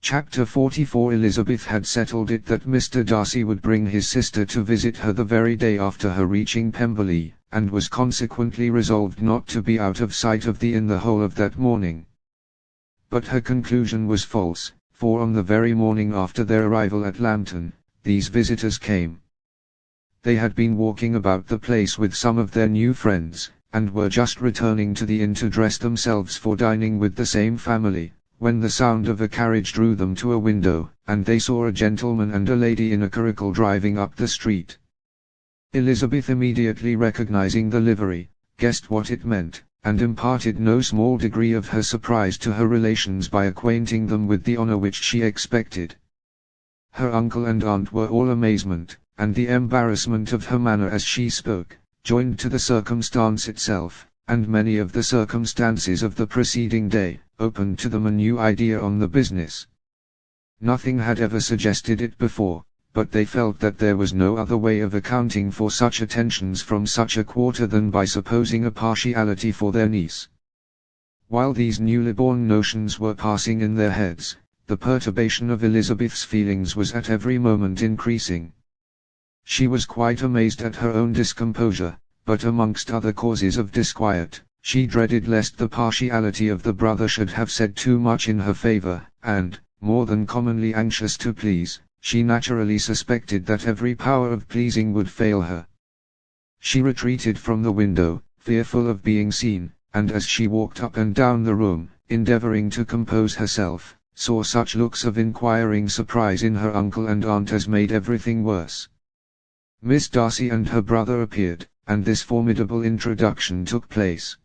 Chapter 44. Elizabeth had settled it that Mr. Darcy would bring his sister to visit her the very day after her reaching Pemberley, and was consequently resolved not to be out of sight of the inn the whole of that morning. But her conclusion was false, for on the very morning after their arrival at Lambton, these visitors came. They had been walking about the place with some of their new friends, and were just returning to the inn to dress themselves for dining with the same family, when the sound of a carriage drew them to a window, and they saw a gentleman and a lady in a curricle driving up the street. Elizabeth, immediately recognizing the livery, guessed what it meant, and imparted no small degree of her surprise to her relations by acquainting them with the honor which she expected. Her uncle and aunt were all amazement, and the embarrassment of her manner as she spoke, joined to the circumstance itself, and many of the circumstances of the preceding day, opened to them a new idea on the business. Nothing had ever suggested it before, but they felt that there was no other way of accounting for such attentions from such a quarter than by supposing a partiality for their niece. While these newly born notions were passing in their heads, the perturbation of Elizabeth's feelings was at every moment increasing. She was quite amazed at her own discomposure, but amongst other causes of disquiet, she dreaded lest the partiality of the brother should have said too much in her favor, and, more than commonly anxious to please, she naturally suspected that every power of pleasing would fail her. She retreated from the window, fearful of being seen, and as she walked up and down the room, endeavoring to compose herself, saw such looks of inquiring surprise in her uncle and aunt as made everything worse. Miss Darcy and her brother appeared, and this formidable introduction took place.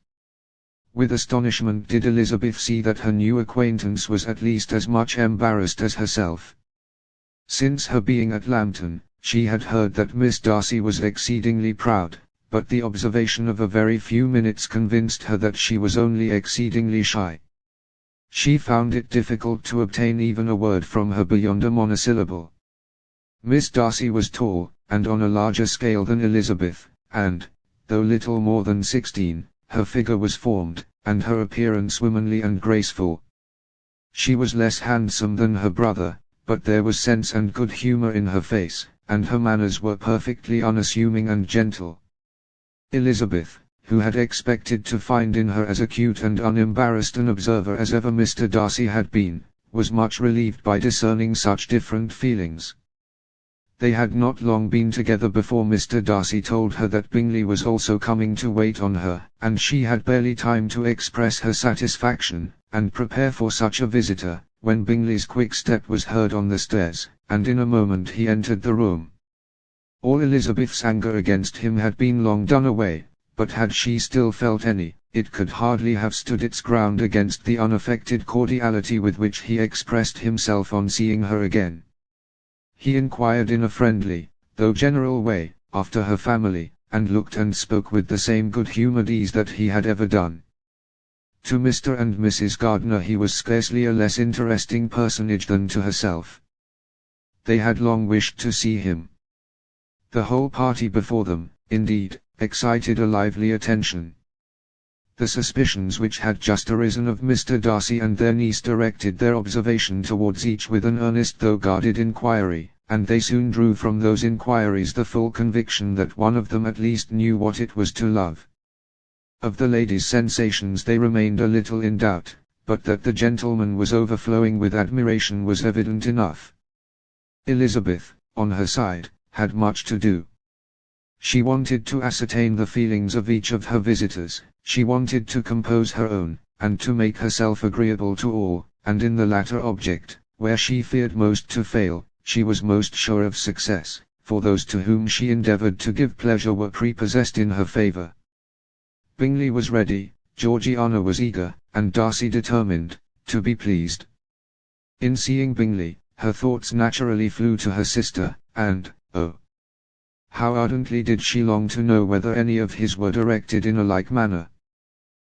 With astonishment did Elizabeth see that her new acquaintance was at least as much embarrassed as herself. Since her being at Lambton, she had heard that Miss Darcy was exceedingly proud, but the observation of a very few minutes convinced her that she was only exceedingly shy. She found it difficult to obtain even a word from her beyond a monosyllable. Miss Darcy was tall, and on a larger scale than Elizabeth, and, though little more than 16, her figure was formed, and her appearance womanly and graceful. She was less handsome than her brother, but there was sense and good humor in her face, and her manners were perfectly unassuming and gentle. Elizabeth, who had expected to find in her as acute and unembarrassed an observer as ever Mr. Darcy had been, was much relieved by discerning such different feelings. They had not long been together before Mr. Darcy told her that Bingley was also coming to wait on her, and she had barely time to express her satisfaction, and prepare for such a visitor, when Bingley's quick step was heard on the stairs, and in a moment he entered the room. All Elizabeth's anger against him had been long done away, but had she still felt any, it could hardly have stood its ground against the unaffected cordiality with which he expressed himself on seeing her again. He inquired in a friendly, though general way, after her family, and looked and spoke with the same good-humoured ease that he had ever done. To Mr. and Mrs. Gardiner he was scarcely a less interesting personage than to herself. They had long wished to see him. The whole party before them, indeed, excited a lively attention. The suspicions which had just arisen of Mr. Darcy and their niece directed their observation towards each with an earnest though guarded inquiry, and they soon drew from those inquiries the full conviction that one of them at least knew what it was to love. Of the lady's sensations they remained a little in doubt, but that the gentleman was overflowing with admiration was evident enough. Elizabeth, on her side, had much to do. She wanted to ascertain the feelings of each of her visitors, she wanted to compose her own, and to make herself agreeable to all, and in the latter object, where she feared most to fail, she was most sure of success, for those to whom she endeavoured to give pleasure were prepossessed in her favour. Bingley was ready, Georgiana was eager, and Darcy determined, to be pleased. In seeing Bingley, her thoughts naturally flew to her sister, and, oh, how ardently did she long to know whether any of his were directed in a like manner.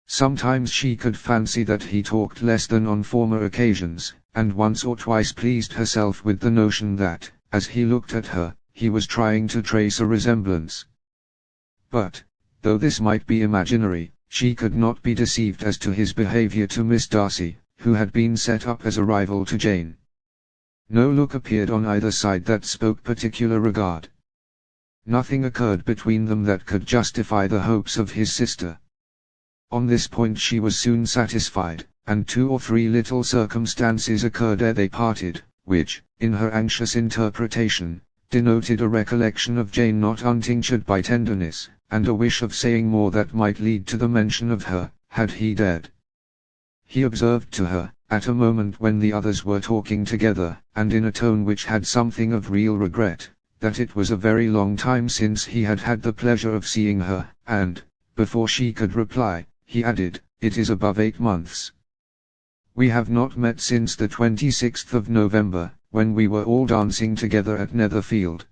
Sometimes she could fancy that he talked less than on former occasions, and once or twice pleased herself with the notion that, as he looked at her, he was trying to trace a resemblance. But, though this might be imaginary, she could not be deceived as to his behaviour to Miss Darcy, who had been set up as a rival to Jane. No look appeared on either side that spoke particular regard. Nothing occurred between them that could justify the hopes of his sister. On this point she was soon satisfied, and 2 or 3 little circumstances occurred ere they parted, which, in her anxious interpretation, denoted a recollection of Jane not untinctured by tenderness, and a wish of saying more that might lead to the mention of her, had he dared. He observed to her, at a moment when the others were talking together, and in a tone which had something of real regret, that it was a very long time since he had had the pleasure of seeing her, and, before she could reply, he added, "It is above 8 months. We have not met since the 26th of November, when we were all dancing together at Netherfield."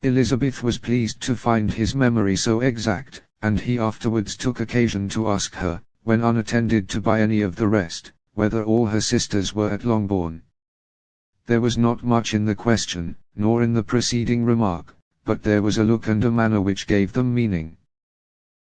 Elizabeth was pleased to find his memory so exact, and he afterwards took occasion to ask her, when unattended to by any of the rest, whether all her sisters were at Longbourn. There was not much in the question, nor in the preceding remark, but there was a look and a manner which gave them meaning.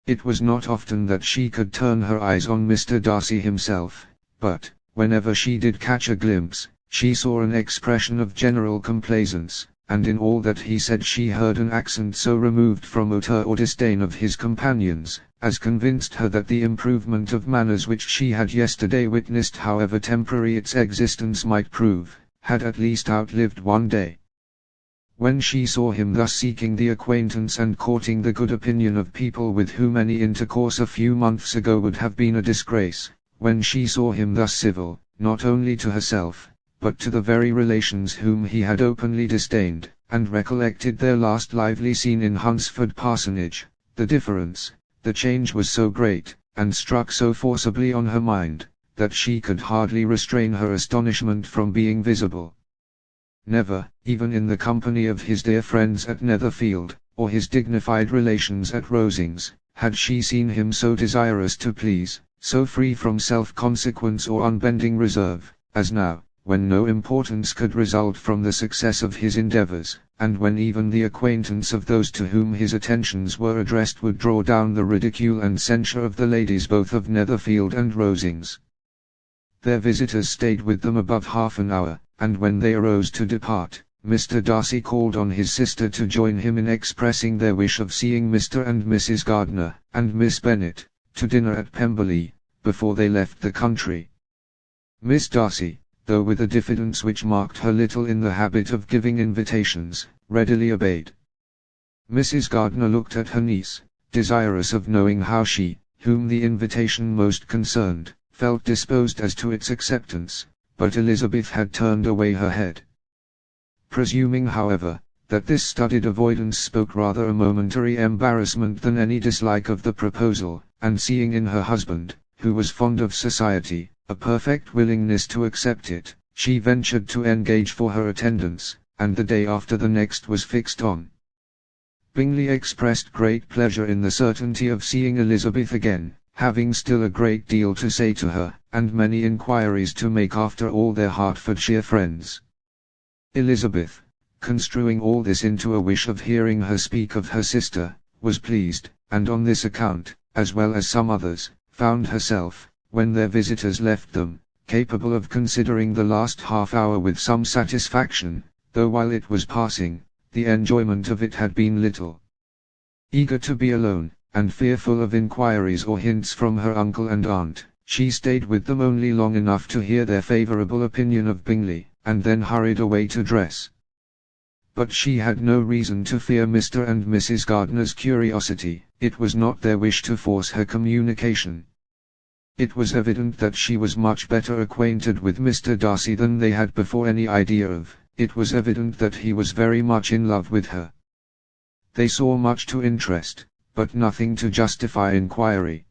It was not often that she could turn her eyes on Mr. Darcy himself, but, whenever she did catch a glimpse, she saw an expression of general complaisance, and in all that he said she heard an accent so removed from hauteur or disdain of his companions, as convinced her that the improvement of manners which she had yesterday witnessed, however temporary its existence might prove, had at least outlived one day. When she saw him thus seeking the acquaintance and courting the good opinion of people with whom any intercourse a few months ago would have been a disgrace, when she saw him thus civil, not only to herself, but to the very relations whom he had openly disdained, and recollected their last lively scene in Hunsford Parsonage, the difference, the change was so great, and struck so forcibly on her mind, that she could hardly restrain her astonishment from being visible. Never, even in the company of his dear friends at Netherfield, or his dignified relations at Rosings, had she seen him so desirous to please, so free from self-consequence or unbending reserve, as now, when no importance could result from the success of his endeavours, and when even the acquaintance of those to whom his attentions were addressed would draw down the ridicule and censure of the ladies both of Netherfield and Rosings. Their visitors stayed with them above half an hour, and when they arose to depart, Mr. Darcy called on his sister to join him in expressing their wish of seeing Mr. and Mrs. Gardiner, and Miss Bennet, to dinner at Pemberley, before they left the country. Miss Darcy, though with a diffidence which marked her little in the habit of giving invitations, readily obeyed. Mrs. Gardiner looked at her niece, desirous of knowing how she, whom the invitation most concerned, felt disposed as to its acceptance, but Elizabeth had turned away her head. Presuming, however, that this studied avoidance spoke rather a momentary embarrassment than any dislike of the proposal, and seeing in her husband, who was fond of society, a perfect willingness to accept it, she ventured to engage for her attendance, and the day after the next was fixed on. Bingley expressed great pleasure in the certainty of seeing Elizabeth again, having still a great deal to say to her, and many inquiries to make after all their Hertfordshire friends. Elizabeth, construing all this into a wish of hearing her speak of her sister, was pleased, and on this account, as well as some others, found herself, when their visitors left them, capable of considering the last half-hour with some satisfaction, though while it was passing, the enjoyment of it had been little. Eager to be alone, and fearful of inquiries or hints from her uncle and aunt, she stayed with them only long enough to hear their favourable opinion of Bingley, and then hurried away to dress. But she had no reason to fear Mr. and Mrs. Gardiner's curiosity. It was not their wish to force her communication. It was evident that she was much better acquainted with Mr. Darcy than they had before any idea of. It was evident that he was very much in love with her. They saw much to interest, but nothing to justify inquiry.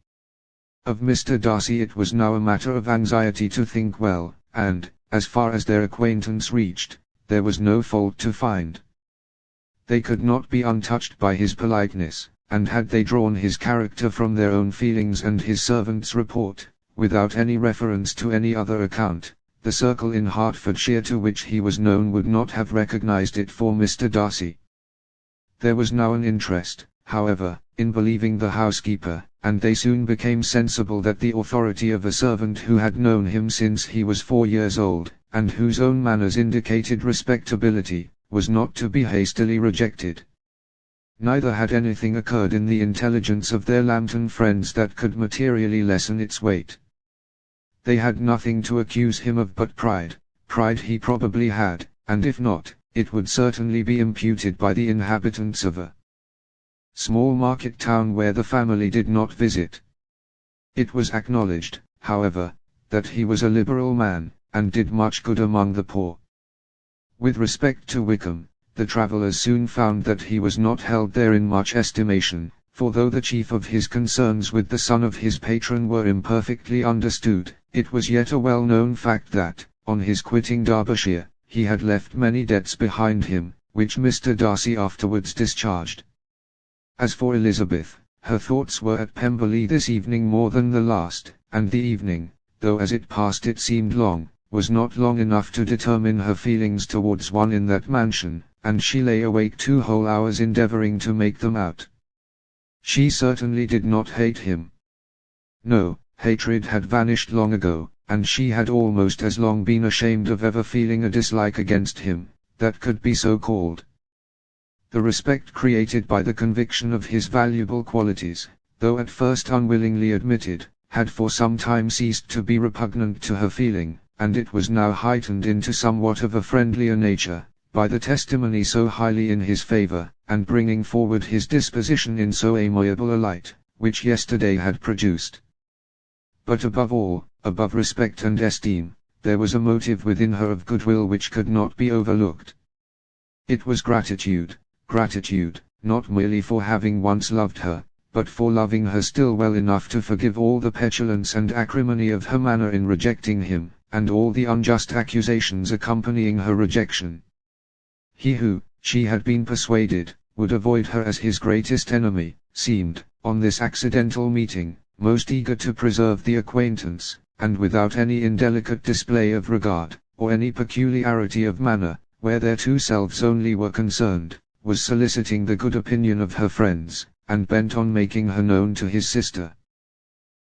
Of Mr. Darcy it was now a matter of anxiety to think well, and, as far as their acquaintance reached, there was no fault to find. They could not be untouched by his politeness, and had they drawn his character from their own feelings and his servant's report, without any reference to any other account, the circle in Hertfordshire to which he was known would not have recognized it for Mr. Darcy. There was now an interest, however, in believing the housekeeper, and they soon became sensible that the authority of a servant who had known him since he was 4 years old, and whose own manners indicated respectability, was not to be hastily rejected. Neither had anything occurred in the intelligence of their Lambton friends that could materially lessen its weight. They had nothing to accuse him of but pride. Pride he probably had, and if not, it would certainly be imputed by the inhabitants of a small market town where the family did not visit. It was acknowledged, however, that he was a liberal man, and did much good among the poor. With respect to Wickham, the travellers soon found that he was not held there in much estimation, for though the chief of his concerns with the son of his patron were imperfectly understood, it was yet a well-known fact that, on his quitting Derbyshire, he had left many debts behind him, which Mr. Darcy afterwards discharged. As for Elizabeth, her thoughts were at Pemberley this evening more than the last, and the evening, though as it passed it seemed long, was not long enough to determine her feelings towards one in that mansion, and she lay awake 2 whole hours endeavouring to make them out. She certainly did not hate him. No, hatred had vanished long ago, and she had almost as long been ashamed of ever feeling a dislike against him, that could be so called. The respect created by the conviction of his valuable qualities, though at first unwillingly admitted, had for some time ceased to be repugnant to her feeling, and it was now heightened into somewhat of a friendlier nature, by the testimony so highly in his favour, and bringing forward his disposition in so amiable a light, which yesterday had produced. But above all, above respect and esteem, there was a motive within her of goodwill which could not be overlooked. It was gratitude, not merely for having once loved her, but for loving her still well enough to forgive all the petulance and acrimony of her manner in rejecting him, and all the unjust accusations accompanying her rejection. He who, she had been persuaded, would avoid her as his greatest enemy, seemed, on this accidental meeting, most eager to preserve the acquaintance, and without any indelicate display of regard, or any peculiarity of manner, where their 2 selves only were concerned, was soliciting the good opinion of her friends, and bent on making her known to his sister.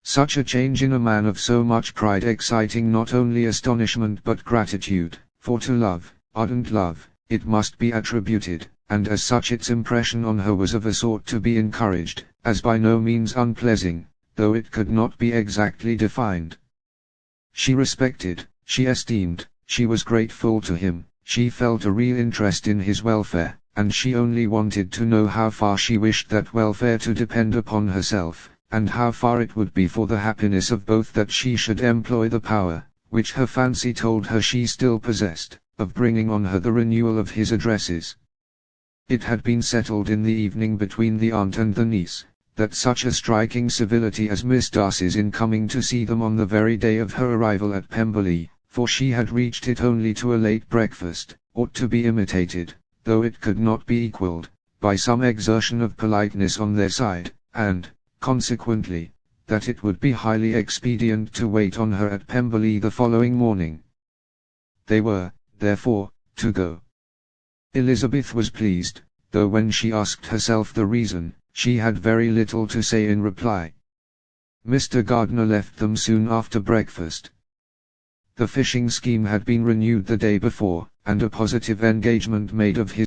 Such a change in a man of so much pride exciting not only astonishment but gratitude, for to love, ardent love, it must be attributed, and as such its impression on her was of a sort to be encouraged, as by no means unpleasing, though it could not be exactly defined. She respected, she esteemed, she was grateful to him, she felt a real interest in his welfare, and she only wanted to know how far she wished that welfare to depend upon herself, and how far it would be for the happiness of both that she should employ the power, which her fancy told her she still possessed, of bringing on her the renewal of his addresses. It had been settled in the evening between the aunt and the niece, that such a striking civility as Miss Darcy's in coming to see them on the very day of her arrival at Pemberley, for she had reached it only to a late breakfast, ought to be imitated, though it could not be equalled, by some exertion of politeness on their side, and, consequently, that it would be highly expedient to wait on her at Pemberley the following morning. They were, therefore, to go. Elizabeth was pleased, though when she asked herself the reason, she had very little to say in reply. Mr. Gardiner left them soon after breakfast. The fishing scheme had been renewed the day before, and a positive engagement made of his